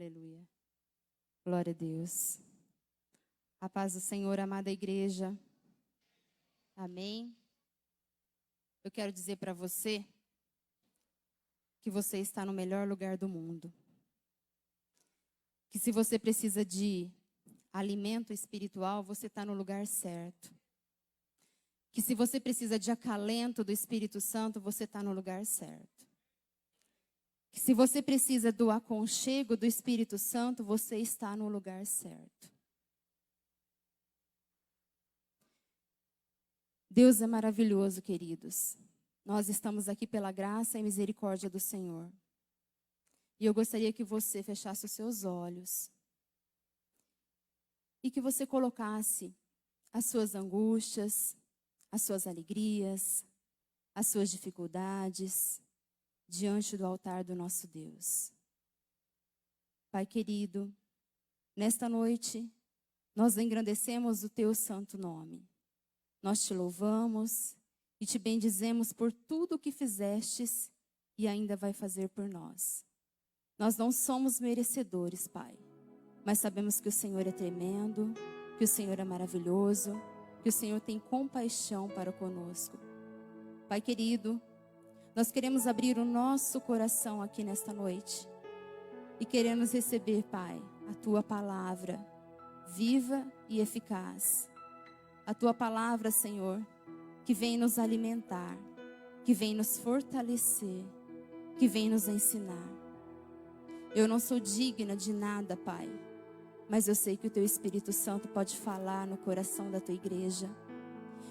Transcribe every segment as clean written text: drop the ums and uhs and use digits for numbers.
Aleluia. Glória a Deus. A paz do Senhor, amada igreja. Amém. Eu quero dizer para você que você está no melhor lugar do mundo. Que se você precisa de alimento espiritual, você está no lugar certo. Que se você precisa de acalento do Espírito Santo, você está no lugar certo. Que se você precisa do aconchego do Espírito Santo, você está no lugar certo. Deus é maravilhoso, queridos. Nós estamos aqui pela graça e misericórdia do Senhor. E eu gostaria que você fechasse os seus olhos. E que você colocasse as suas angústias, as suas alegrias, as suas dificuldades diante do altar do nosso Deus. Pai querido, nesta noite, nós engrandecemos o teu santo nome. Nós te louvamos e te bendizemos por tudo o que fizestes e ainda vai fazer por nós. Nós não somos merecedores, Pai, mas sabemos que o Senhor é tremendo, que o Senhor é maravilhoso, que o Senhor tem compaixão para conosco. Pai querido, nós queremos abrir o nosso coração aqui nesta noite e queremos receber, Pai, a Tua palavra viva e eficaz. A Tua palavra, Senhor, que vem nos alimentar, que vem nos fortalecer, que vem nos ensinar. Eu não sou digna de nada, Pai, mas eu sei que o Teu Espírito Santo pode falar no coração da Tua igreja.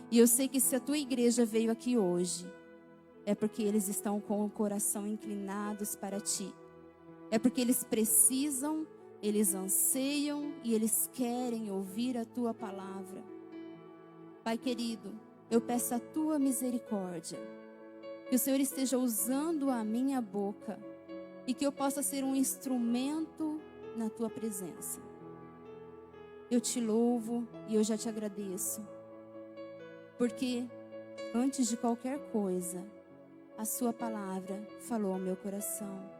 E eu sei que se a Tua igreja veio aqui hoje, é porque eles estão com o coração inclinados para Ti. É porque eles precisam, eles anseiam e eles querem ouvir a Tua palavra. Pai querido, eu peço a Tua misericórdia. Que o Senhor esteja usando a minha boca e que eu possa ser um instrumento na Tua presença. Eu te louvo e eu já te agradeço. Porque antes de qualquer coisa, a Sua palavra falou ao meu coração.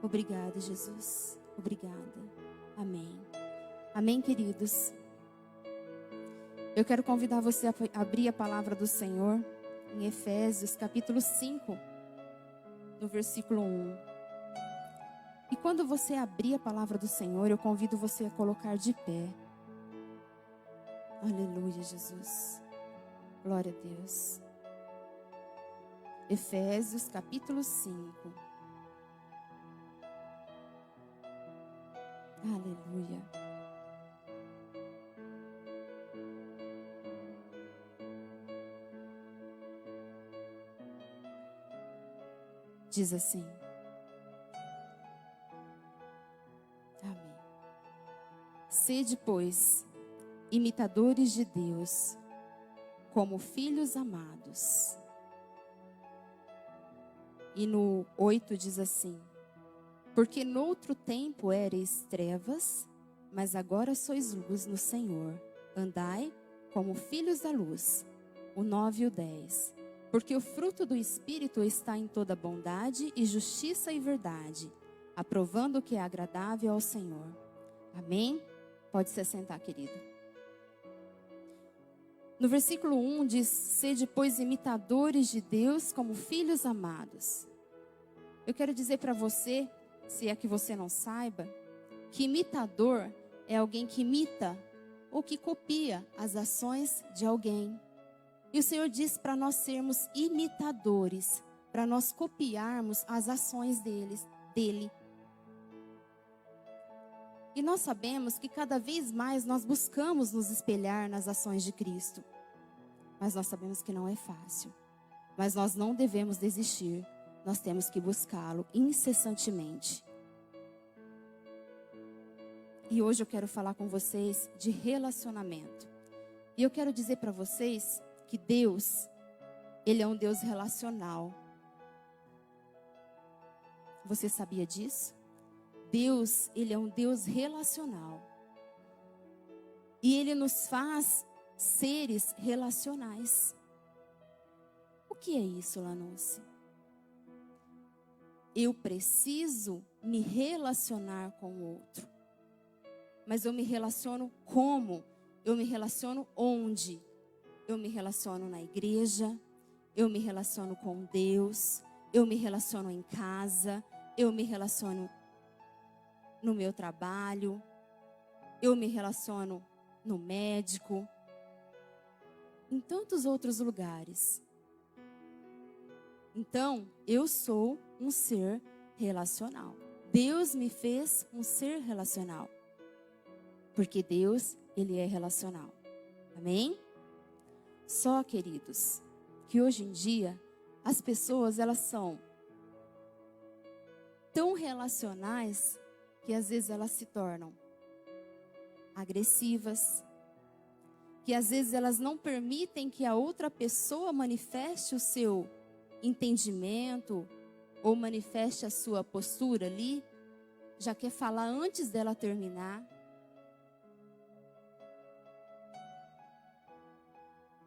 Obrigada, Jesus. Obrigada. Amém. Amém, queridos. Eu quero convidar você a abrir a palavra do Senhor em Efésios, capítulo 5, no versículo 1. E quando você abrir a palavra do Senhor, eu convido você a colocar de pé. Aleluia, Jesus. Glória a Deus. Efésios, capítulo 5. Aleluia. Diz assim. Amém. Sede, pois, imitadores de Deus, como filhos amados. E no 8 diz assim: porque noutro tempo ereis trevas, mas agora sois luz no Senhor. Andai como filhos da luz. O 9 e o 10. Porque o fruto do Espírito está em toda bondade e justiça e verdade, aprovando o que é agradável ao Senhor. Amém? Pode se assentar, querido. No versículo 1 diz: sede, pois, imitadores de Deus como filhos amados. Eu quero dizer para você, se é que você não saiba, que imitador é alguém que imita ou que copia as ações de alguém. E o Senhor diz para nós sermos imitadores, para nós copiarmos as ações dele. E nós sabemos que cada vez mais nós buscamos nos espelhar nas ações de Cristo. Mas nós sabemos que não é fácil. Mas nós não devemos desistir. Nós temos que buscá-lo incessantemente. E hoje eu quero falar com vocês de relacionamento. E eu quero dizer para vocês que Deus, Ele é um Deus relacional. Você sabia disso? Deus, Ele é um Deus relacional. E Ele nos faz seres relacionais. O que é isso, Lanúncia? Eu preciso me relacionar com o outro. Mas eu me relaciono como? Eu me relaciono onde? Eu me relaciono na igreja, eu me relaciono com Deus, eu me relaciono em casa, eu me relaciono no meu trabalho, eu me relaciono no médico, em tantos outros lugares. Então, eu sou um ser relacional. Deus me fez um ser relacional. Porque Deus, Ele é relacional. Amém? Só, queridos, que hoje em dia, as pessoas, elas são tão relacionais que às vezes elas se tornam agressivas, que às vezes elas não permitem que a outra pessoa manifeste o seu entendimento ou manifeste a sua postura ali, já quer falar antes dela terminar.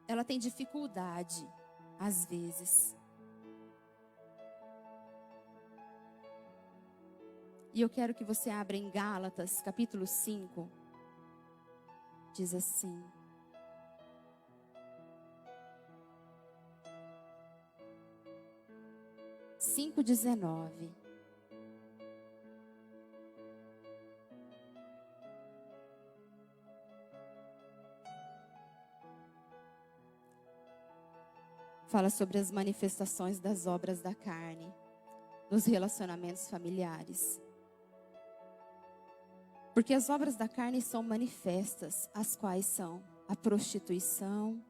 Ela tem dificuldade, às vezes. E eu quero que você abra em Gálatas, capítulo 5. Diz assim: cinco 19. Fala sobre as manifestações das obras da carne nos relacionamentos familiares. Porque as obras da carne são manifestas, as quais são a prostituição,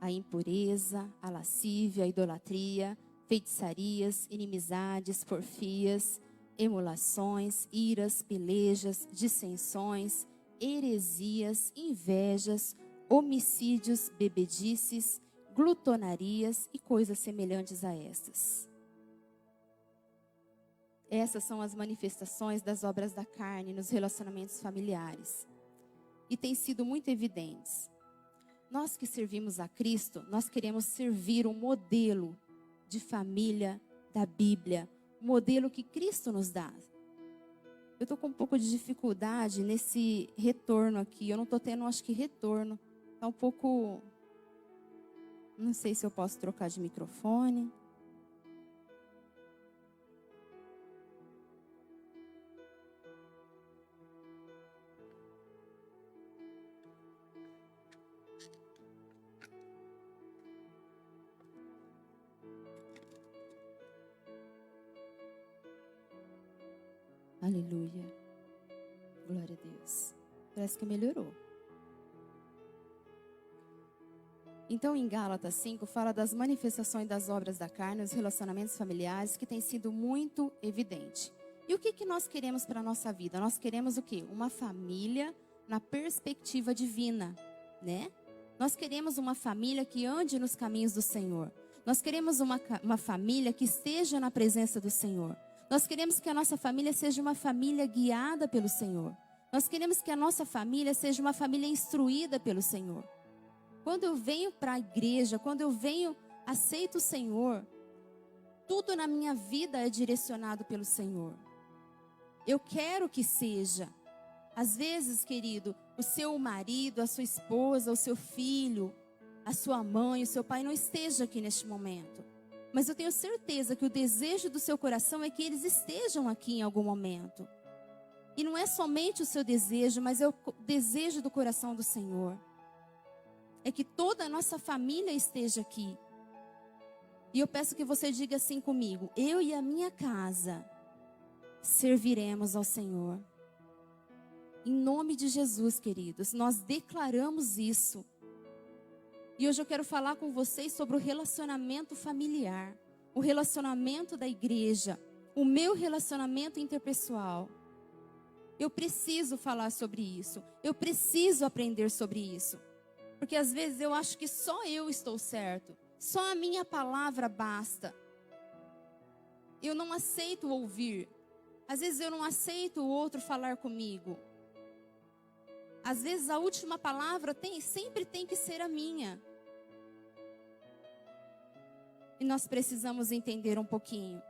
a impureza, a lascívia, a idolatria, feitiçarias, inimizades, porfias, emulações, iras, pelejas, dissensões, heresias, invejas, homicídios, bebedices, glutonarias e coisas semelhantes a estas. Essas são as manifestações das obras da carne nos relacionamentos familiares. E têm sido muito evidentes. Nós que servimos a Cristo, nós queremos servir um modelo de família da Bíblia. Um modelo que Cristo nos dá. Eu estou com um pouco de dificuldade nesse retorno aqui. Eu não estou tendo, acho que, retorno. Está um pouco... Não sei se eu posso trocar de microfone. Aleluia. Glória a Deus. Parece que melhorou. Então, em Gálatas 5, fala das manifestações das obras da carne, os relacionamentos familiares, que tem sido muito evidente. E o que nós queremos para a nossa vida? Nós queremos o quê? Uma família na perspectiva divina, né? Nós queremos uma família que ande nos caminhos do Senhor. Nós queremos uma família que esteja na presença do Senhor. Nós queremos que a nossa família seja uma família guiada pelo Senhor. Nós queremos que a nossa família seja uma família instruída pelo Senhor. Quando eu venho para a igreja, quando eu venho, aceito o Senhor, tudo na minha vida é direcionado pelo Senhor. Eu quero que seja. Às vezes, querido, o seu marido, a sua esposa, o seu filho, a sua mãe, o seu pai não esteja aqui neste momento. Mas eu tenho certeza que o desejo do seu coração é que eles estejam aqui em algum momento. E não é somente o seu desejo, mas é o desejo do coração do Senhor. É que toda a nossa família esteja aqui. E eu peço que você diga assim comigo: eu e a minha casa serviremos ao Senhor. Em nome de Jesus, queridos, nós declaramos isso. E hoje eu quero falar com vocês sobre o relacionamento familiar, o relacionamento da igreja, o meu relacionamento interpessoal. Eu preciso falar sobre isso. Eu preciso aprender sobre isso. Porque às vezes eu acho que só eu estou certo. Só a minha palavra basta. Eu não aceito ouvir. Às vezes eu não aceito o outro falar comigo. Às vezes a última palavra sempre tem que ser a minha. E nós precisamos entender um pouquinho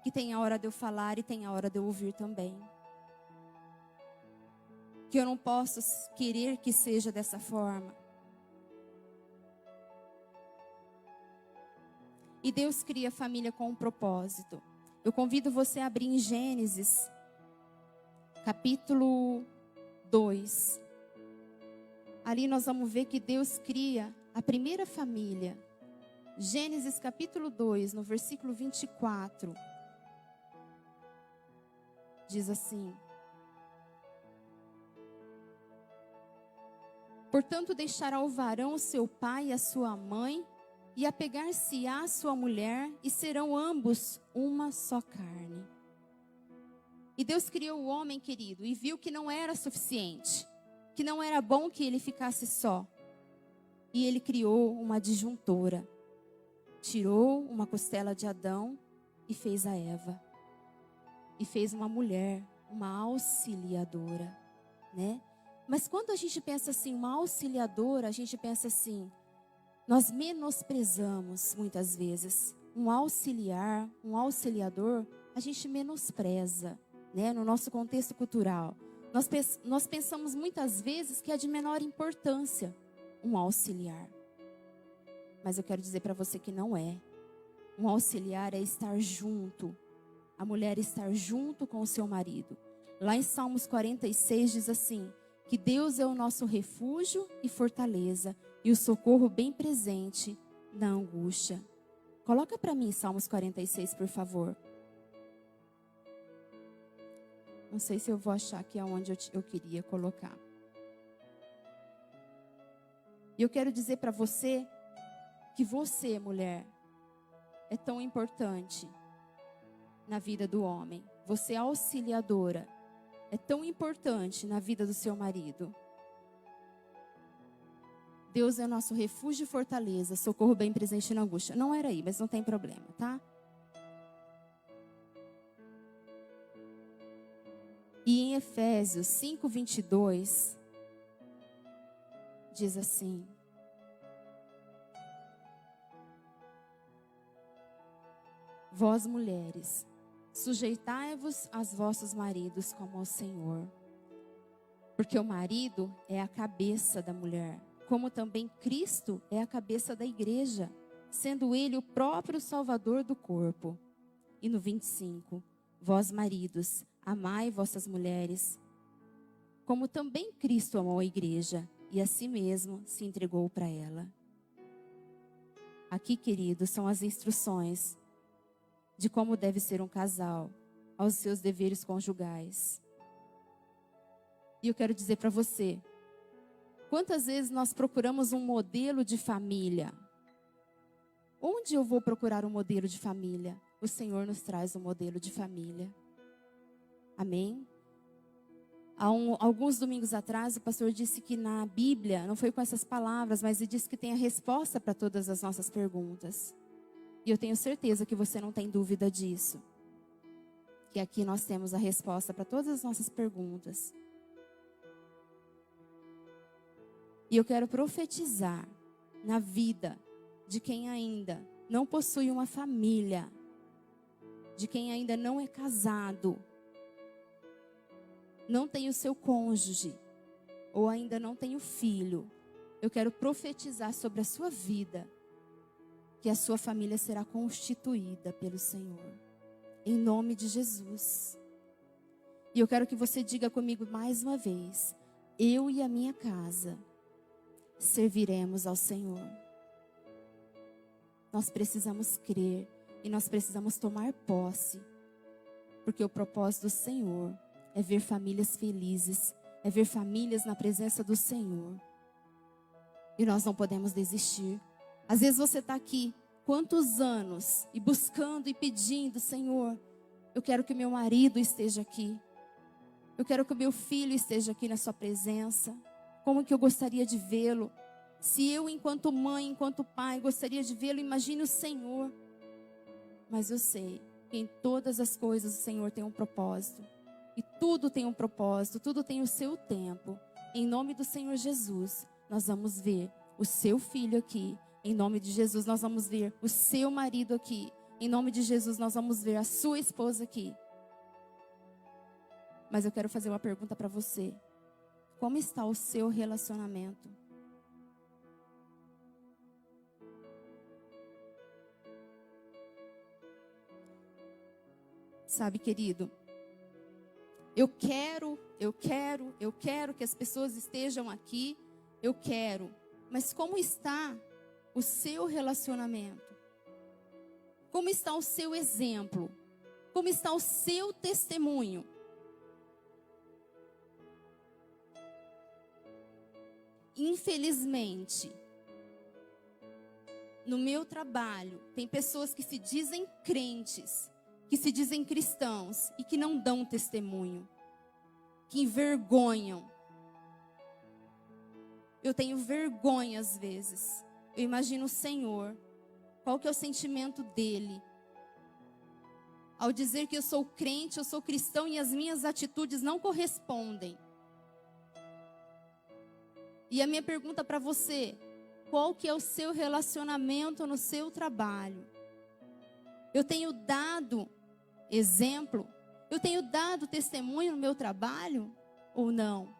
que tem a hora de eu falar e tem a hora de eu ouvir também. Que eu não posso querer que seja dessa forma. E Deus cria a família com um propósito. Eu convido você a abrir em Gênesis, capítulo 2. Ali nós vamos ver que Deus cria a primeira família. Gênesis capítulo 2, no versículo 24. Diz assim: portanto, deixará o varão seu pai e a sua mãe, e apegar-se-á a sua mulher, e serão ambos uma só carne. E Deus criou o homem, querido, e viu que não era suficiente, que não era bom que ele ficasse só. E ele criou uma adjuntora. Tirou uma costela de Adão e fez a Eva. E fez uma mulher, uma auxiliadora, né? Mas quando a gente pensa assim, uma auxiliadora, a gente pensa assim, nós menosprezamos muitas vezes. Um auxiliar, um auxiliador, a gente menospreza, né? No nosso contexto cultural. Nós pensamos muitas vezes que é de menor importância um auxiliar. Mas eu quero dizer para você que não é. Um auxiliar é estar junto. A mulher estar junto com o seu marido. Lá em Salmos 46 diz assim, que Deus é o nosso refúgio e fortaleza, e o socorro bem presente na angústia. Coloca para mim Salmos 46, por favor. Não sei se eu vou achar aqui aonde eu queria colocar. E eu quero dizer para você que você, mulher, é tão importante na vida do homem. Você é auxiliadora. É tão importante na vida do seu marido. Deus é o nosso refúgio e fortaleza, socorro bem presente na angústia. Não era aí, mas não tem problema, tá? E em Efésios 5:22, diz assim: vós, mulheres, sujeitai-vos aos vossos maridos como ao Senhor. Porque o marido é a cabeça da mulher, como também Cristo é a cabeça da igreja, sendo ele o próprio Salvador do corpo. E no 25, vós, maridos, amai vossas mulheres, como também Cristo amou a igreja, e a si mesmo se entregou para ela. Aqui, queridos, são as instruções de como deve ser um casal, aos seus deveres conjugais. E eu quero dizer para você, quantas vezes nós procuramos um modelo de família? Onde eu vou procurar um modelo de família? O Senhor nos traz um modelo de família. Amém? Alguns domingos atrás, o pastor disse que na Bíblia, não foi com essas palavras, mas ele disse que tem a resposta para todas as nossas perguntas. E eu tenho certeza que você não tem dúvida disso. Que aqui nós temos a resposta para todas as nossas perguntas. E eu quero profetizar na vida de quem ainda não possui uma família, de quem ainda não é casado, não tem o seu cônjuge, ou ainda não tem o filho. Eu quero profetizar sobre a sua vida, que a sua família será constituída pelo Senhor, em nome de Jesus. E eu quero que você diga comigo mais uma vez: eu e a minha casa serviremos ao Senhor. Nós precisamos crer e nós precisamos tomar posse, porque o propósito do Senhor é ver famílias felizes, é ver famílias na presença do Senhor. E nós não podemos desistir. Às vezes você está aqui, quantos anos, e buscando e pedindo: Senhor, eu quero que meu marido esteja aqui. Eu quero que o meu filho esteja aqui na sua presença. Como que eu gostaria de vê-lo? Se eu, enquanto mãe, enquanto pai, gostaria de vê-lo, imagine o Senhor. Mas eu sei que em todas as coisas o Senhor tem um propósito. E tudo tem um propósito, tudo tem o seu tempo. Em nome do Senhor Jesus, nós vamos ver o seu filho aqui. Em nome de Jesus, nós vamos ver o seu marido aqui. Em nome de Jesus, nós vamos ver a sua esposa aqui. Mas eu quero fazer uma pergunta para você. Como está o seu relacionamento? Sabe, querido, eu quero que as pessoas estejam aqui, eu quero. Mas como está o seu relacionamento? Como está o seu exemplo? Como está o seu testemunho? Infelizmente, no meu trabalho, tem pessoas que se dizem crentes, que se dizem cristãos e que não dão testemunho, que envergonham. Eu tenho vergonha às vezes. Eu imagino o Senhor, qual que é o sentimento dele? Ao dizer que eu sou crente, eu sou cristão e as minhas atitudes não correspondem. E a minha pergunta para você, qual que é o seu relacionamento no seu trabalho? Eu tenho dado exemplo? Eu tenho dado testemunho no meu trabalho ou não?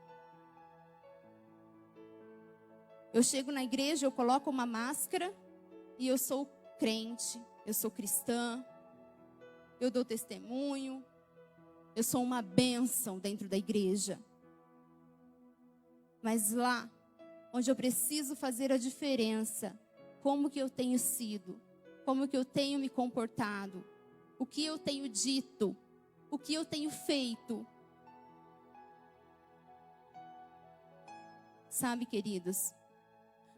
Eu chego na igreja, eu coloco uma máscara e eu sou crente, eu sou cristã, eu dou testemunho, eu sou uma bênção dentro da igreja. Mas lá, onde eu preciso fazer a diferença, como que eu tenho sido, como que eu tenho me comportado, o que eu tenho dito, o que eu tenho feito. Sabe, queridos,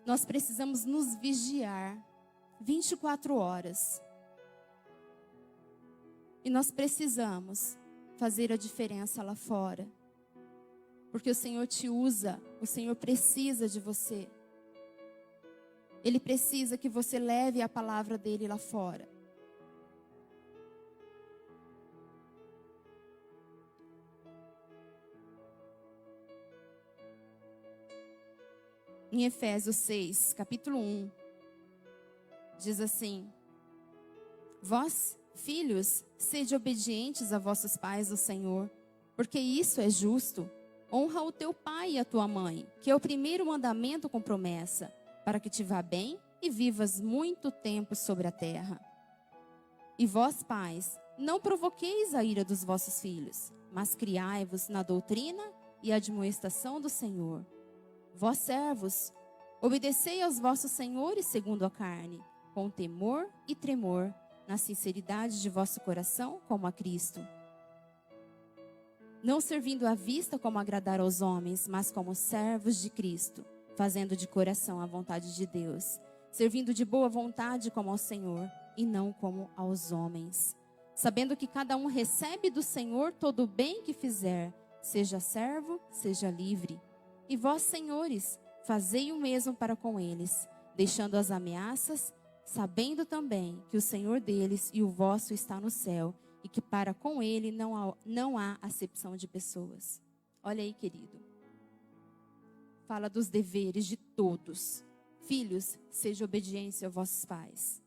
nós precisamos nos vigiar 24 horas. E nós precisamos fazer a diferença lá fora. Porque o Senhor te usa, o Senhor precisa de você. Ele precisa que você leve a palavra dele lá fora. Em Efésios 6, capítulo 1, diz assim: Vós, filhos, sede obedientes a vossos pais, o Senhor, porque isso é justo. Honra o teu pai e a tua mãe, que é o primeiro mandamento com promessa, para que te vá bem e vivas muito tempo sobre a terra. E vós, pais, não provoqueis a ira dos vossos filhos, mas criai-vos na doutrina e admoestação do Senhor. Vós, servos, obedecei aos vossos senhores segundo a carne, com temor e tremor, na sinceridade de vosso coração, como a Cristo. Não servindo à vista como agradar aos homens, mas como servos de Cristo, fazendo de coração a vontade de Deus, servindo de boa vontade como ao Senhor, e não como aos homens. Sabendo que cada um recebe do Senhor todo o bem que fizer, seja servo, seja livre. E vós, senhores, fazei o mesmo para com eles, deixando as ameaças, sabendo também que o Senhor deles e o vosso está no céu, e que para com ele não há acepção de pessoas. Olha aí, querido. Fala dos deveres de todos. Filhos, seja obediente aos vossos pais.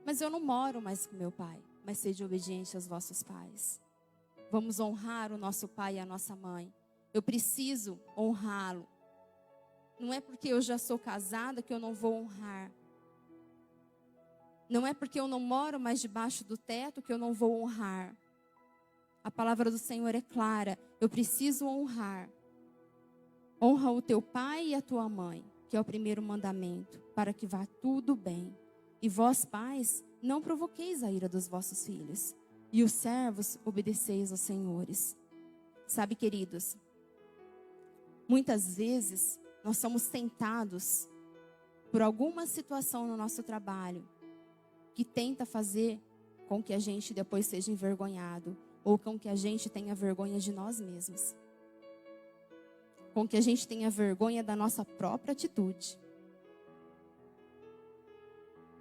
Mas eu não moro mais com meu pai, mas seja obediente aos vossos pais. Vamos honrar o nosso pai e a nossa mãe. Eu preciso honrá-lo. Não é porque eu já sou casada que eu não vou honrar. Não é porque eu não moro mais debaixo do teto que eu não vou honrar. A palavra do Senhor é clara. Eu preciso honrar. Honra o teu pai e a tua mãe, que é o primeiro mandamento, para que vá tudo bem. E vós, pais, não provoqueis a ira dos vossos filhos. E os servos, obedeceis aos senhores. Sabe, queridos, muitas vezes nós somos tentados por alguma situação no nosso trabalho que tenta fazer com que a gente depois seja envergonhado, ou com que a gente tenha vergonha de nós mesmos. Com que a gente tenha vergonha da nossa própria atitude.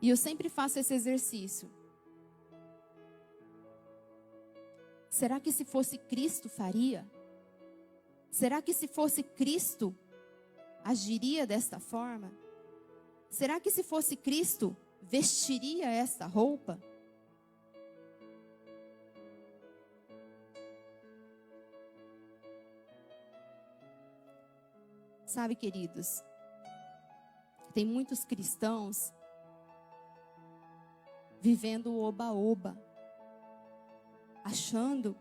E eu sempre faço esse exercício. Será que se fosse Cristo faria? Será que se fosse Cristo agiria desta forma? Será que se fosse Cristo vestiria esta roupa? Sabe, queridos, tem muitos cristãos vivendo o oba-oba, achando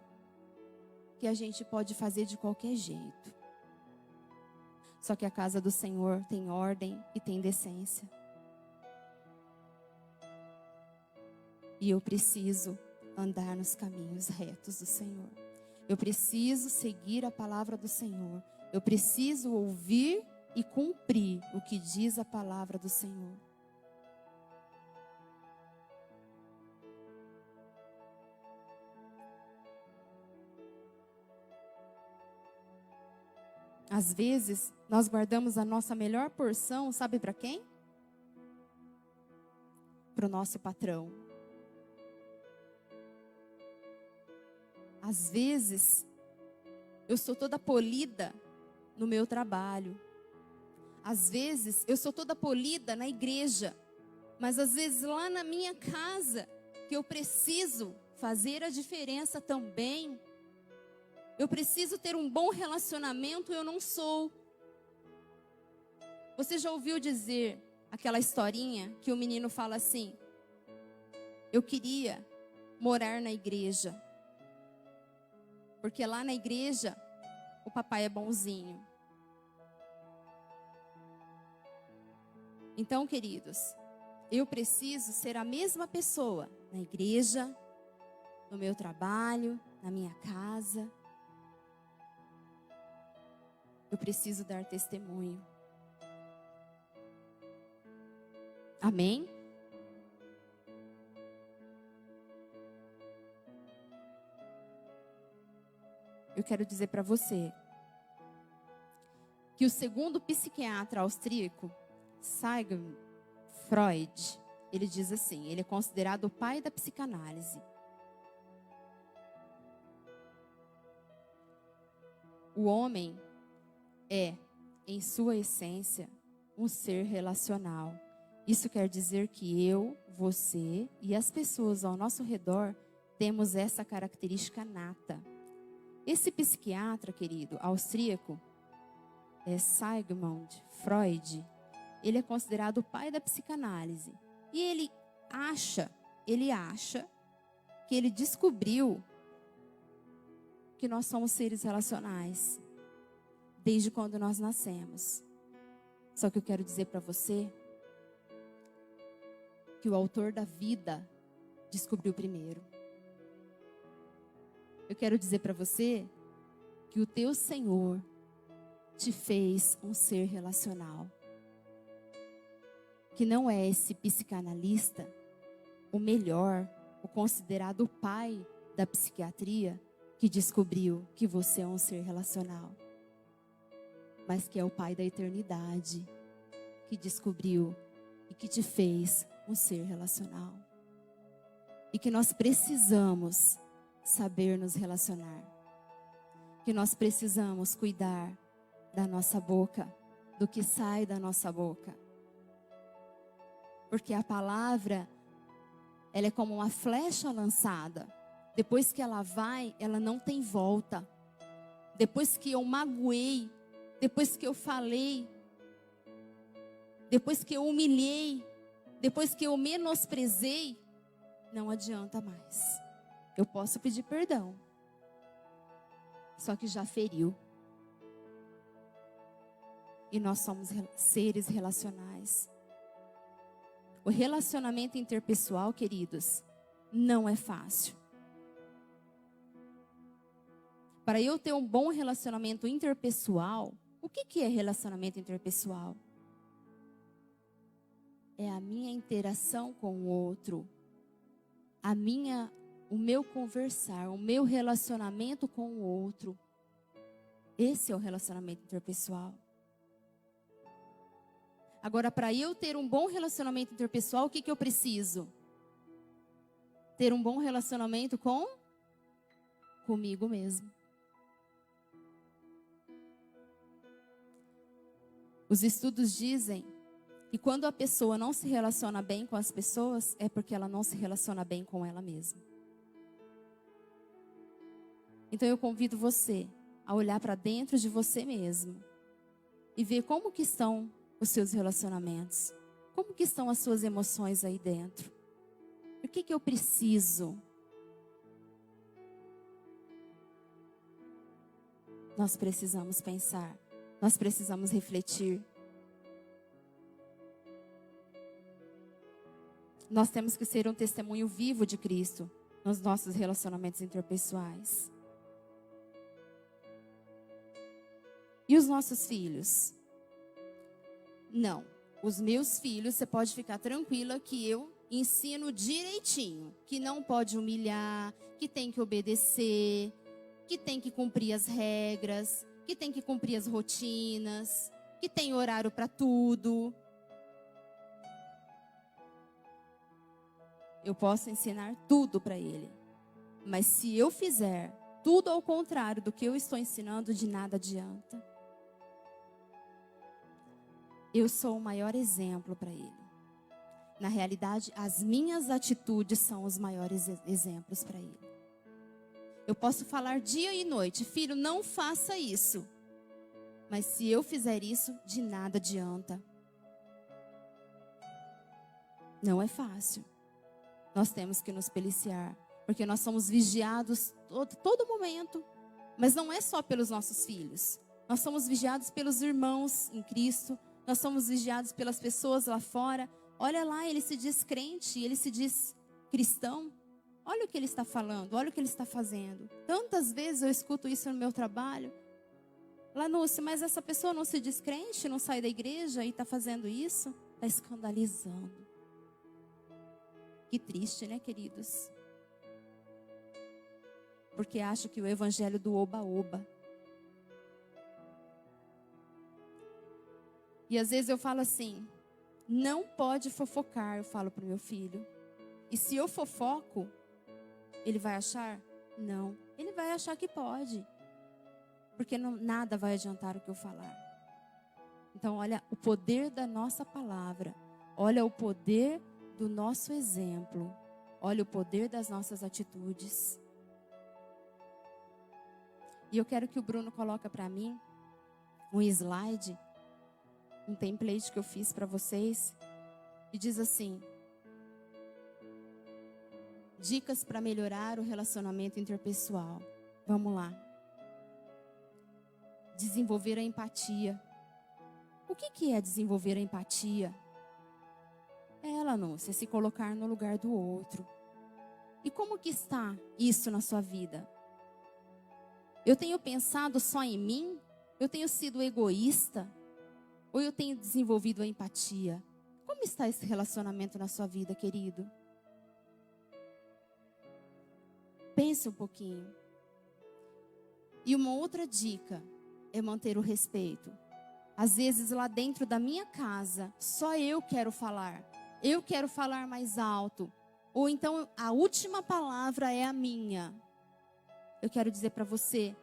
que a gente pode fazer de qualquer jeito. Só que a casa do Senhor tem ordem e tem decência. E eu preciso andar nos caminhos retos do Senhor. Eu preciso seguir a palavra do Senhor. Eu preciso ouvir e cumprir o que diz a palavra do Senhor. Às vezes, nós guardamos a nossa melhor porção, sabe para quem? Para o nosso patrão. Às vezes, eu sou toda polida no meu trabalho. Às vezes, eu sou toda polida na igreja. Mas às vezes, lá na minha casa, que eu preciso fazer a diferença também. Eu preciso ter um bom relacionamento, eu não sou. Você já ouviu dizer aquela historinha que o menino fala assim: eu queria morar na igreja, porque lá na igreja o papai é bonzinho. Então, queridos, eu preciso ser a mesma pessoa na igreja, no meu trabalho, na minha casa. Eu preciso dar testemunho. Amém? Eu quero dizer para você que o segundo psiquiatra austríaco, Sigmund Freud, ele diz assim, ele é considerado o pai da psicanálise. O homem é, em sua essência, um ser relacional. Isso quer dizer que eu, você e as pessoas ao nosso redor temos essa característica nata. Esse psiquiatra, querido, austríaco, Sigmund Freud, ele é considerado o pai da psicanálise. E ele acha que ele descobriu que nós somos seres relacionais desde quando nós nascemos. Só que eu quero dizer para você que o autor da vida descobriu primeiro. Eu quero dizer para você que o teu Senhor te fez um ser relacional. Que não é esse psicanalista o melhor, o considerado o pai da psiquiatria, que descobriu que você é um ser relacional. Mas que é o pai da eternidade, que descobriu e que te fez um ser relacional. E que nós precisamos saber nos relacionar. Que nós precisamos cuidar da nossa boca, do que sai da nossa boca. Porque a palavra, ela é como uma flecha lançada. Depois que ela vai, ela não tem volta. Depois que eu magoei, depois que eu falei, depois que eu humilhei, depois que eu menosprezei, não adianta mais. Eu posso pedir perdão, só que já feriu. E nós somos seres relacionais. O relacionamento interpessoal, queridos, não é fácil. Para eu ter um bom relacionamento interpessoal, o que é relacionamento interpessoal? É a minha interação com o outro, o meu conversar, o meu relacionamento com o outro. Esse é o relacionamento interpessoal. Agora, para eu ter um bom relacionamento interpessoal, o que eu preciso? Ter um bom relacionamento comigo mesmo. Os estudos dizem que quando a pessoa não se relaciona bem com as pessoas, é porque ela não se relaciona bem com ela mesma. Então eu convido você a olhar para dentro de você mesmo e ver como que estão os seus relacionamentos. Como que estão as suas emoções aí dentro? O que que eu preciso? Nós precisamos pensar. Nós precisamos refletir. Nós temos que ser um testemunho vivo de Cristo nos nossos relacionamentos interpessoais. E os nossos filhos? Não. Os meus filhos, você pode ficar tranquila que eu ensino direitinho. Que não pode humilhar, que tem que obedecer, que tem que cumprir as regras, que tem que cumprir as rotinas, que tem horário para tudo. Eu posso ensinar tudo para ele. Mas se eu fizer tudo ao contrário do que eu estou ensinando, de nada adianta. Eu sou o maior exemplo para ele. Na realidade, as minhas atitudes são os maiores exemplos para ele. Eu posso falar dia e noite, filho, não faça isso. Mas se eu fizer isso, de nada adianta. Não é fácil. Nós temos que nos policiar, porque nós somos vigiados todo momento. Mas não é só pelos nossos filhos. Nós somos vigiados pelos irmãos em Cristo. Nós somos vigiados pelas pessoas lá fora. Olha lá, ele se diz crente, ele se diz cristão. Olha o que ele está falando, olha o que ele está fazendo. Tantas vezes eu escuto isso no meu trabalho. Lanúcia, mas essa pessoa não se diz crente, não sai da igreja e está fazendo isso? Está escandalizando. Que triste, né, queridos? Porque acho que o evangelho do oba-oba. E às vezes eu falo assim, não pode fofocar, eu falo para o meu filho. E se eu fofoco, ele vai achar? Não. Ele vai achar que pode. Porque nada vai adiantar o que eu falar. Então, olha o poder da nossa palavra. Olha o poder do nosso exemplo. Olha o poder das nossas atitudes. E eu quero que o Bruno coloque para mim um slide, um template que eu fiz para vocês. E diz assim: dicas para melhorar o relacionamento interpessoal. Vamos lá. Desenvolver a empatia. O que é desenvolver a empatia? É, Lanúcia, se colocar no lugar do outro. E como que está isso na sua vida? Eu tenho pensado só em mim? Eu tenho sido egoísta? Ou eu tenho desenvolvido a empatia? Como está esse relacionamento na sua vida, querido? Pense um pouquinho. E uma outra dica é manter o respeito. Às vezes lá dentro da minha casa, só eu quero falar. Eu quero falar mais alto. Ou então a última palavra é a minha. Eu quero dizer para você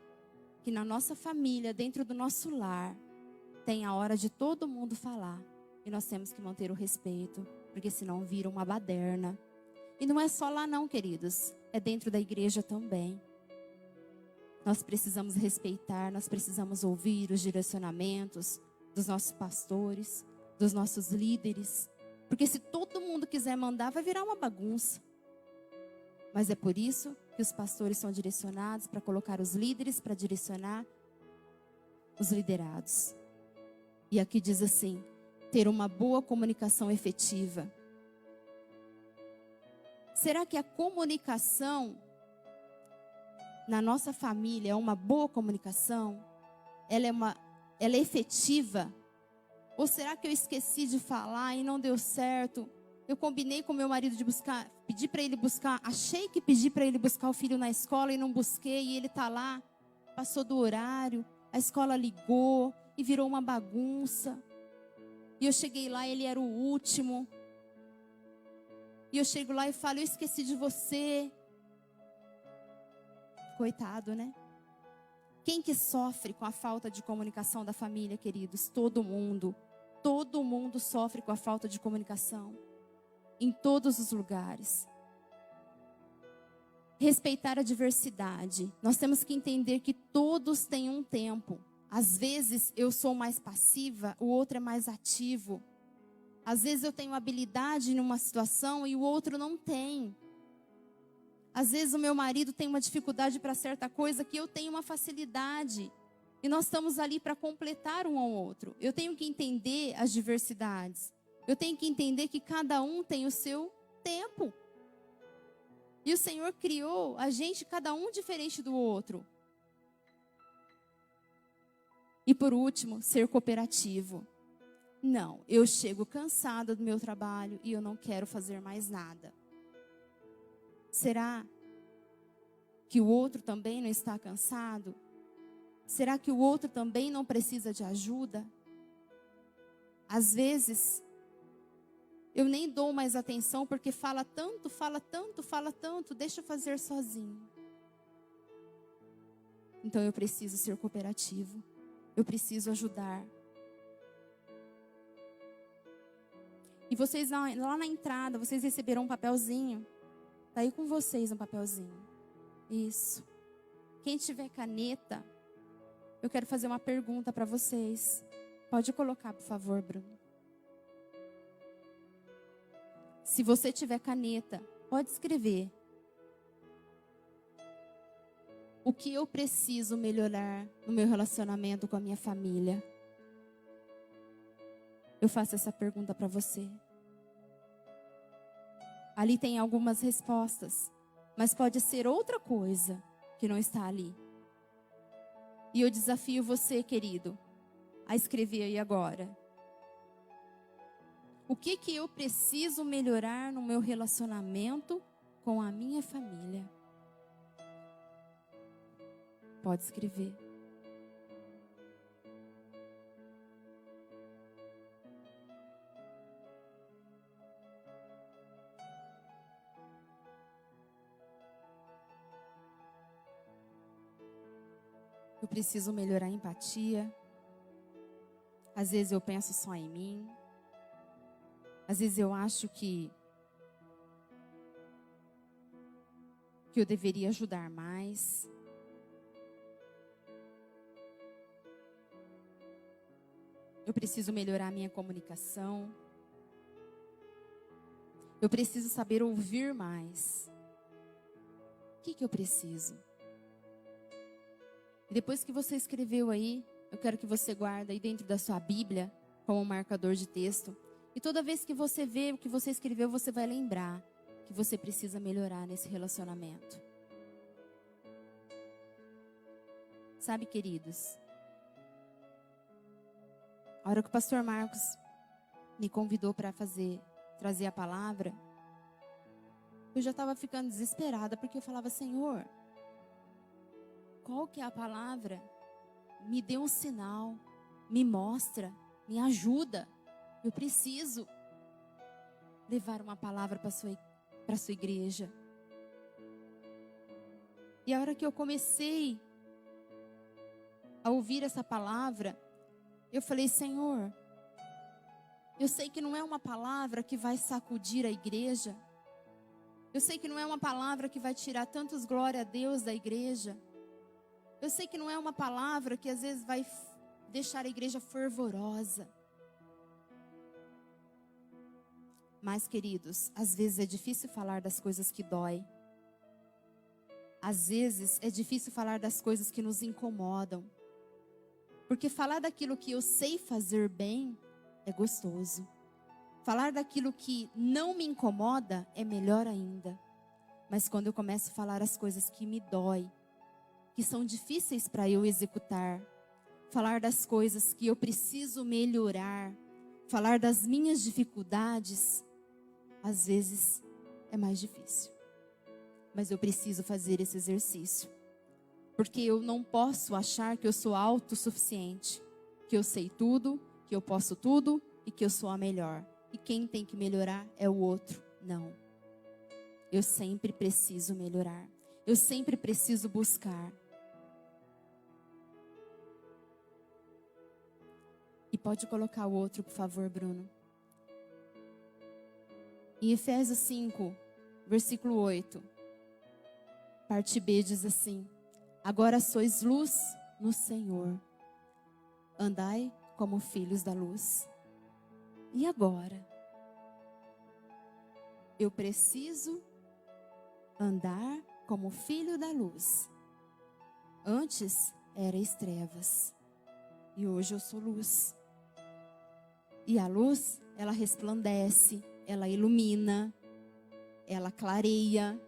que na nossa família, dentro do nosso lar, tem a hora de todo mundo falar. E nós temos que manter o respeito, porque senão vira uma baderna. E não é só lá não, queridos. É dentro da igreja também. Nós precisamos respeitar, nós precisamos ouvir os direcionamentos dos nossos pastores, dos nossos líderes. Porque se todo mundo quiser mandar, vai virar uma bagunça. Mas é por isso que os pastores são direcionados para colocar os líderes, para direcionar os liderados. E aqui diz assim: ter uma boa comunicação efetiva. Será que a comunicação na nossa família é uma boa comunicação? Ela é efetiva? Ou será que eu esqueci de falar e não deu certo? Eu combinei com meu marido de buscar, pedi para ele buscar, achei que pedi para ele buscar o filho na escola e não busquei, e ele está lá, passou do horário, a escola ligou e virou uma bagunça. E eu cheguei lá, ele era o último. E eu chego lá e falo: eu esqueci de você. Coitado, né? Quem que sofre com a falta de comunicação da família, queridos? Todo mundo. Todo mundo sofre com a falta de comunicação. Em todos os lugares. Respeitar a diversidade. Nós temos que entender que todos têm um tempo. Às vezes eu sou mais passiva, o outro é mais ativo. Às vezes eu tenho habilidade em uma situação e o outro não tem. Às vezes o meu marido tem uma dificuldade para certa coisa que eu tenho uma facilidade. E nós estamos ali para completar um ao outro. Eu tenho que entender as diversidades. Eu tenho que entender que cada um tem o seu tempo. E o Senhor criou a gente, cada um diferente do outro. E por último, ser cooperativo. Não, eu chego cansada do meu trabalho e eu não quero fazer mais nada. Será que o outro também não está cansado? Será que o outro também não precisa de ajuda? Às vezes, eu nem dou mais atenção porque fala tanto, deixa eu fazer sozinho. Então eu preciso ser cooperativo. Eu preciso ajudar. E vocês lá na entrada, vocês receberam um papelzinho. Está aí com vocês um papelzinho. Isso. Quem tiver caneta, eu quero fazer uma pergunta para vocês. Pode colocar, por favor, Bruno. Se você tiver caneta, pode escrever. O que eu preciso melhorar no meu relacionamento com a minha família? Eu faço essa pergunta para você. Ali tem algumas respostas, mas pode ser outra coisa que não está ali. E eu desafio você, querido, a escrever aí agora. O que eu preciso melhorar no meu relacionamento com a minha família? Pode escrever. Eu preciso melhorar a empatia. Às vezes eu penso só em mim. Às vezes eu acho que eu deveria ajudar mais. Eu preciso melhorar a minha comunicação. Eu preciso saber ouvir mais. O que eu preciso? E depois que você escreveu aí, eu quero que você guarde aí dentro da sua Bíblia, como um marcador de texto. E toda vez que você vê o que você escreveu, você vai lembrar que você precisa melhorar nesse relacionamento. Sabe, queridos, a hora que o pastor Marcos me convidou para trazer a palavra, eu já estava ficando desesperada, porque eu falava, Senhor, qual que é a palavra? Me dê um sinal, me mostra, me ajuda. Eu preciso levar uma palavra para a sua igreja. E a hora que eu comecei a ouvir essa palavra, eu falei, Senhor, eu sei que não é uma palavra que vai sacudir a igreja. Eu sei que não é uma palavra que vai tirar tantos glória a Deus da igreja. Eu sei que não é uma palavra que às vezes vai deixar a igreja fervorosa. Mas, queridos, às vezes é difícil falar das coisas que dói. Às vezes é difícil falar das coisas que nos incomodam. Porque falar daquilo que eu sei fazer bem é gostoso. Falar daquilo que não me incomoda é melhor ainda. Mas quando eu começo a falar as coisas que me dói, que são difíceis para eu executar, falar das coisas que eu preciso melhorar, falar das minhas dificuldades, às vezes é mais difícil. Mas eu preciso fazer esse exercício. Porque eu não posso achar que eu sou autossuficiente, que eu sei tudo, que eu posso tudo e que eu sou a melhor. E quem tem que melhorar é o outro. Não. Eu sempre preciso melhorar. Eu sempre preciso buscar. E pode colocar o outro, por favor, Bruno. Em Efésios 5, versículo 8, parte B diz assim: agora sois luz no Senhor. andai como filhos da luz. E agora? Eu preciso andar como filho da luz. Antes erais trevas e hoje eu sou luz. E a luz, ela resplandece, ela ilumina, ela clareia.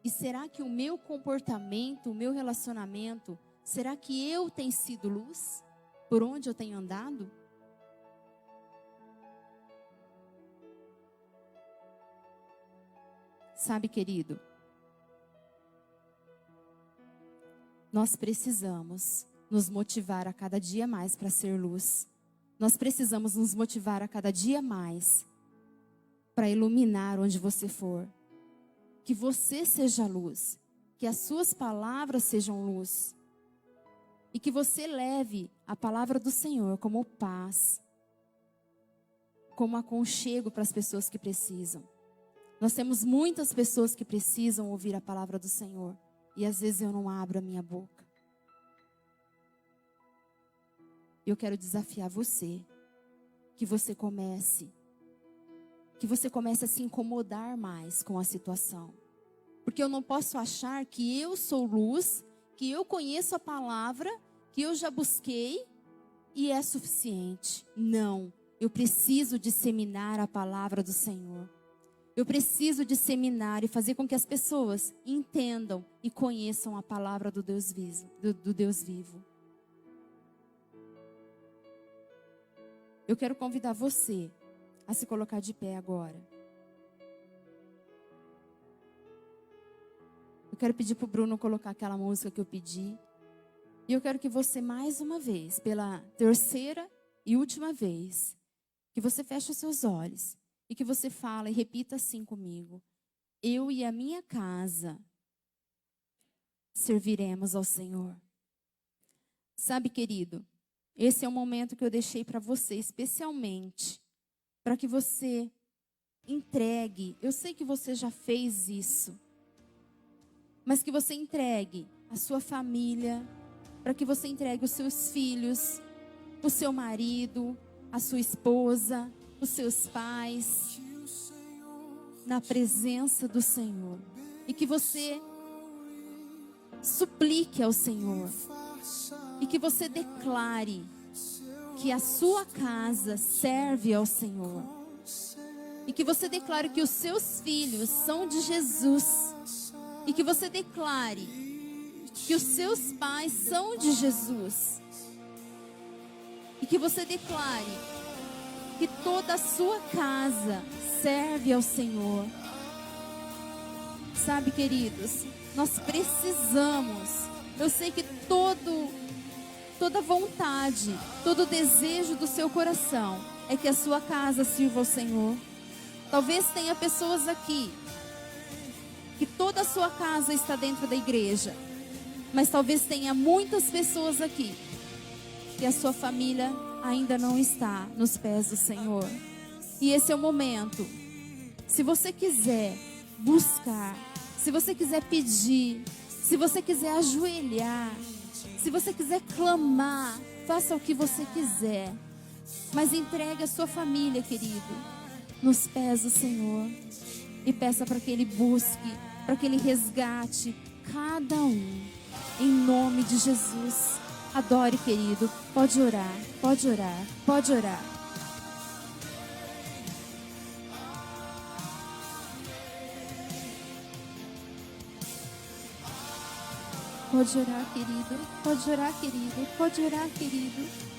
E será que o meu comportamento, o meu relacionamento, será que eu tenho sido luz por onde eu tenho andado? Sabe, querido, nós precisamos nos motivar a cada dia mais para ser luz. Nós precisamos nos motivar a cada dia mais para iluminar onde você for. Que você seja luz, que as suas palavras sejam luz. E que você leve a palavra do Senhor como paz, como aconchego para as pessoas que precisam. Nós temos muitas pessoas que precisam ouvir a palavra do Senhor. E às vezes eu não abro a minha boca. Eu quero desafiar você, que você comece a se incomodar mais com a situação. Porque eu não posso achar que eu sou luz, que eu conheço a palavra, que eu já busquei e é suficiente. Não, eu preciso disseminar a palavra do Senhor. Eu preciso disseminar e fazer com que as pessoas entendam e conheçam a palavra do Deus vivo. Eu quero convidar você a se colocar de pé agora. Eu quero pedir para o Bruno colocar aquela música que eu pedi. E eu quero que você, mais uma vez, pela terceira e última vez, que você feche os seus olhos e que você fale e repita assim comigo: eu e a minha casa serviremos ao Senhor. Sabe, querido, esse é o momento que eu deixei para você, especialmente, para que você entregue. Eu sei que você já fez isso, mas que você entregue a sua família, para que você entregue os seus filhos, o seu marido, a sua esposa, os seus pais, na presença do Senhor. E que você suplique ao Senhor. E que você declare que a sua casa serve ao Senhor. E que você declare que os seus filhos são de Jesus. E que você declare que os seus pais são de Jesus. E que você declare que toda a sua casa serve ao Senhor. Sabe, queridos, nós precisamos. Eu sei que toda vontade, todo desejo do seu coração é que a sua casa sirva ao Senhor. Talvez tenha pessoas aqui que toda a sua casa está dentro da igreja, mas talvez tenha muitas pessoas aqui que a sua família ainda não está nos pés do Senhor. E esse é o momento. Se você quiser buscar, se você quiser pedir, se você quiser ajoelhar, se você quiser clamar, faça o que você quiser, mas entregue a sua família, querido, nos pés do Senhor. E peça para que Ele busque, para que Ele resgate cada um, em nome de Jesus. Adore, querido. Pode orar, pode orar, pode orar. Pode orar, querido. Pode orar, querido. Pode orar, querido.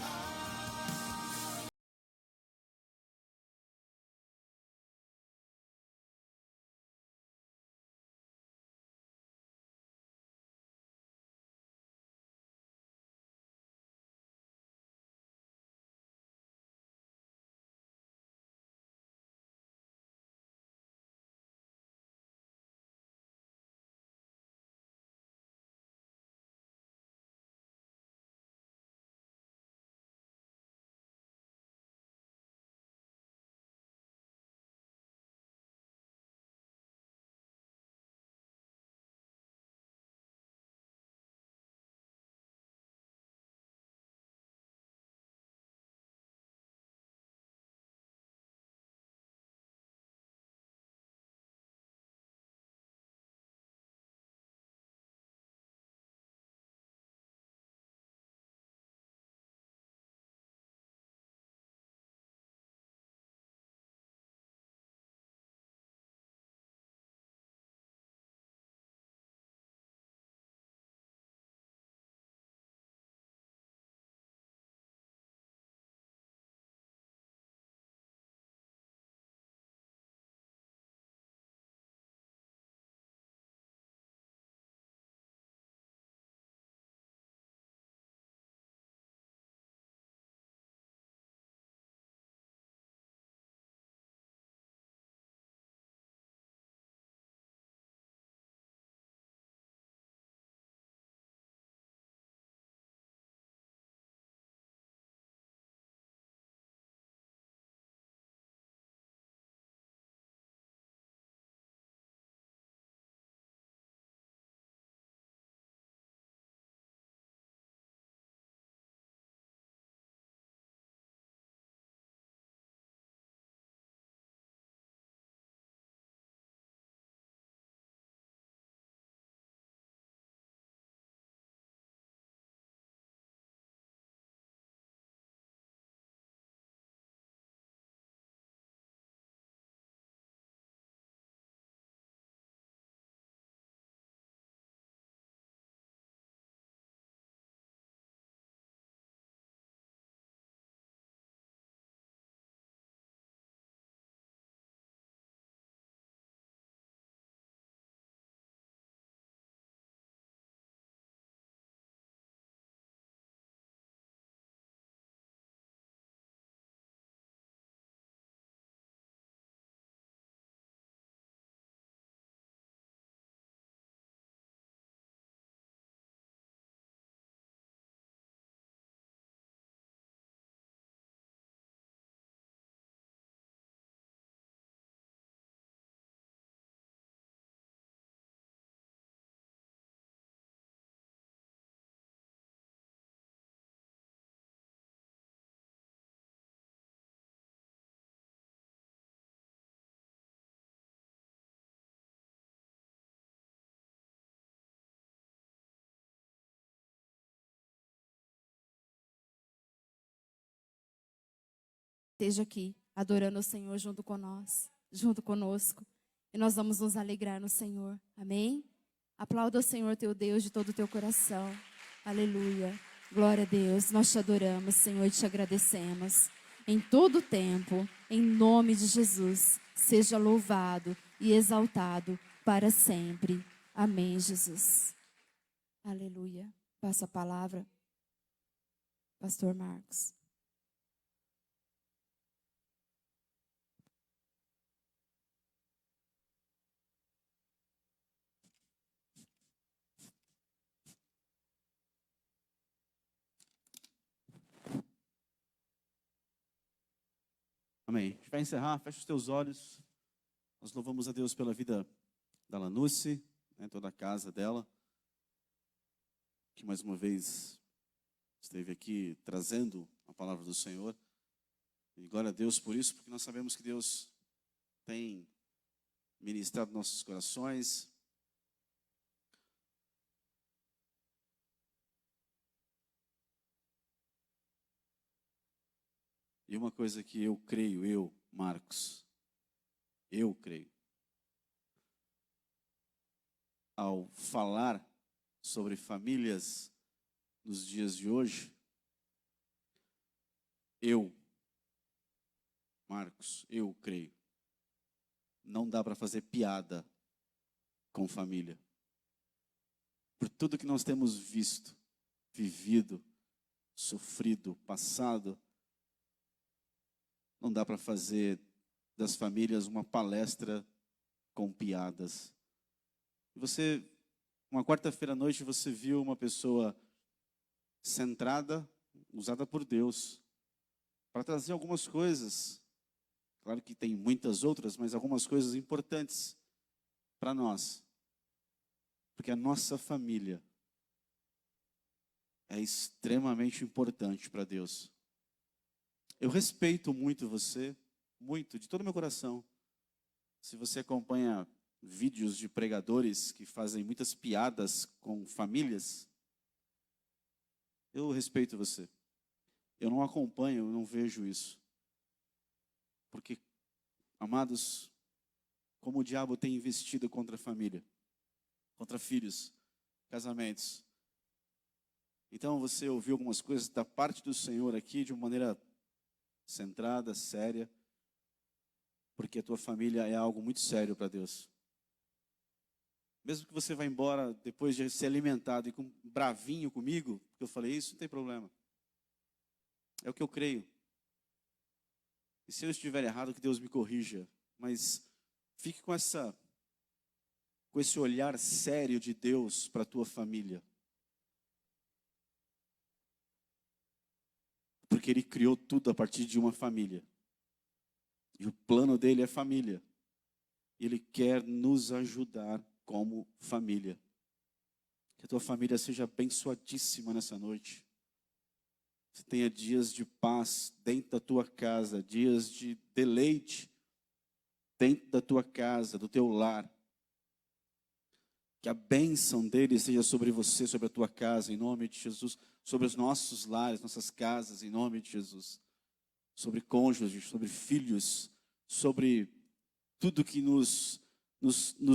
esteja aqui, adorando o Senhor junto com nós, junto conosco. E nós vamos nos alegrar no Senhor. Amém? Aplauda o Senhor teu Deus de todo o teu coração. Aleluia. Glória a Deus. Nós te adoramos, Senhor, e te agradecemos. Em todo o tempo, em nome de Jesus, seja louvado e exaltado para sempre. Amém, Jesus. Aleluia. Passo a palavra, Pastor Marcos. Amém. A gente vai encerrar, fecha os teus olhos. Nós louvamos a Deus pela vida da Lanusse, toda a casa dela, que mais uma vez esteve aqui trazendo a palavra do Senhor. E glória a Deus por isso, porque nós sabemos que Deus tem ministrado nossos corações. E uma coisa que eu creio, Marcos, eu creio. Ao falar sobre famílias nos dias de hoje, Marcos, eu creio. Não dá para fazer piada com família. Por tudo que nós temos visto, vivido, sofrido, passado, não dá para fazer das famílias uma palestra com piadas. Você, uma quarta-feira à noite, você viu uma pessoa centrada, usada por Deus, para trazer algumas coisas. Claro que tem muitas outras, mas algumas coisas importantes para nós. Porque a nossa família é extremamente importante para Deus. Eu respeito muito você, muito, de todo o meu coração. Se você acompanha vídeos de pregadores que fazem muitas piadas com famílias, eu respeito você. Eu não acompanho, eu não vejo isso. Porque, amados, como o diabo tem investido contra a família, contra filhos, casamentos. Então você ouviu algumas coisas da parte do Senhor aqui de uma maneira centrada, séria, porque a tua família é algo muito sério para Deus. Mesmo que você vá embora depois de ser alimentado e bravinho comigo, porque eu falei isso, não tem problema. É o que eu creio. E se eu estiver errado, que Deus me corrija. Mas fique com esse olhar sério de Deus para a tua família. Porque Ele criou tudo a partir de uma família. E o plano dele é família. E Ele quer nos ajudar como família. Que a tua família seja abençoadíssima nessa noite. Você tenha dias de paz dentro da tua casa, dias de deleite dentro da tua casa, do teu lar. Que a bênção dele seja sobre você, sobre a tua casa, em nome de Jesus. Sobre os nossos lares, nossas casas, em nome de Jesus. Sobre cônjuges, sobre filhos, sobre tudo que nos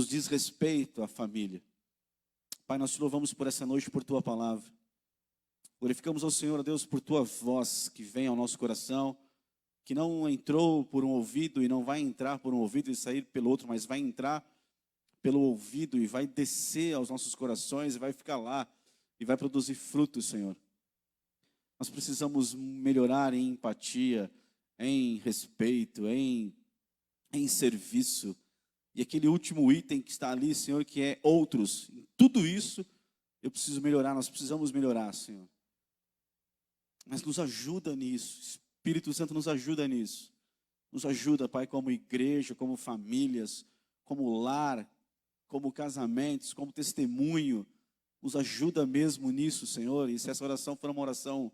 diz respeito à família. Pai, nós te louvamos por essa noite, por tua palavra. Glorificamos ao Senhor, a Deus, por tua voz que vem ao nosso coração, que não entrou por um ouvido e não vai entrar por um ouvido e sair pelo outro, mas vai entrar pelo ouvido e vai descer aos nossos corações e vai ficar lá e vai produzir frutos, Senhor. Nós precisamos melhorar em empatia, em respeito, em serviço. E aquele último item que está ali, Senhor, que é outros. Em tudo isso, eu preciso melhorar, nós precisamos melhorar, Senhor. Mas nos ajuda nisso. Espírito Santo nos ajuda nisso. Nos ajuda, Pai, como igreja, como famílias, como lar, como casamentos, como testemunho. Nos ajuda mesmo nisso, Senhor. E se essa oração for uma oração,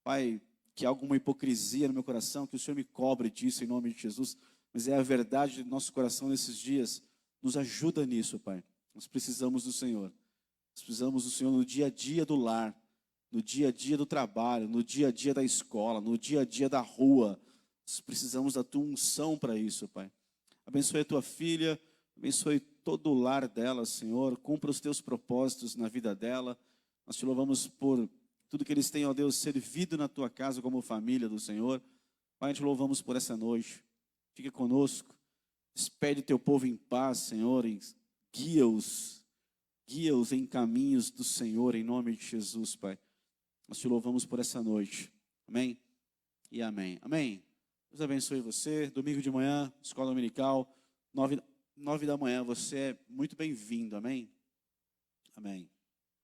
Pai, que há alguma hipocrisia no meu coração, que o Senhor me cobre disso em nome de Jesus. Mas é a verdade do nosso coração nesses dias. Nos ajuda nisso, Pai. Nós precisamos do Senhor. Nós precisamos do Senhor no dia a dia do lar, no dia a dia do trabalho, no dia a dia da escola, no dia a dia da rua, Nós precisamos da tua unção para isso, Pai. Abençoe a tua filha, abençoe todo o lar dela, Senhor. Cumpra os teus propósitos na vida dela. Nós te louvamos por tudo que eles têm, ó Deus, servido na tua casa como família do Senhor. Pai, te louvamos por essa noite. Fica conosco. Despede teu povo em paz, Senhor. E guia-os em caminhos do Senhor, em nome de Jesus, Pai. Nós te louvamos por essa noite. Amém? E amém. Amém. Deus abençoe você. Domingo de manhã, escola dominical, 9 da manhã. Você é muito bem-vindo. Amém? Amém.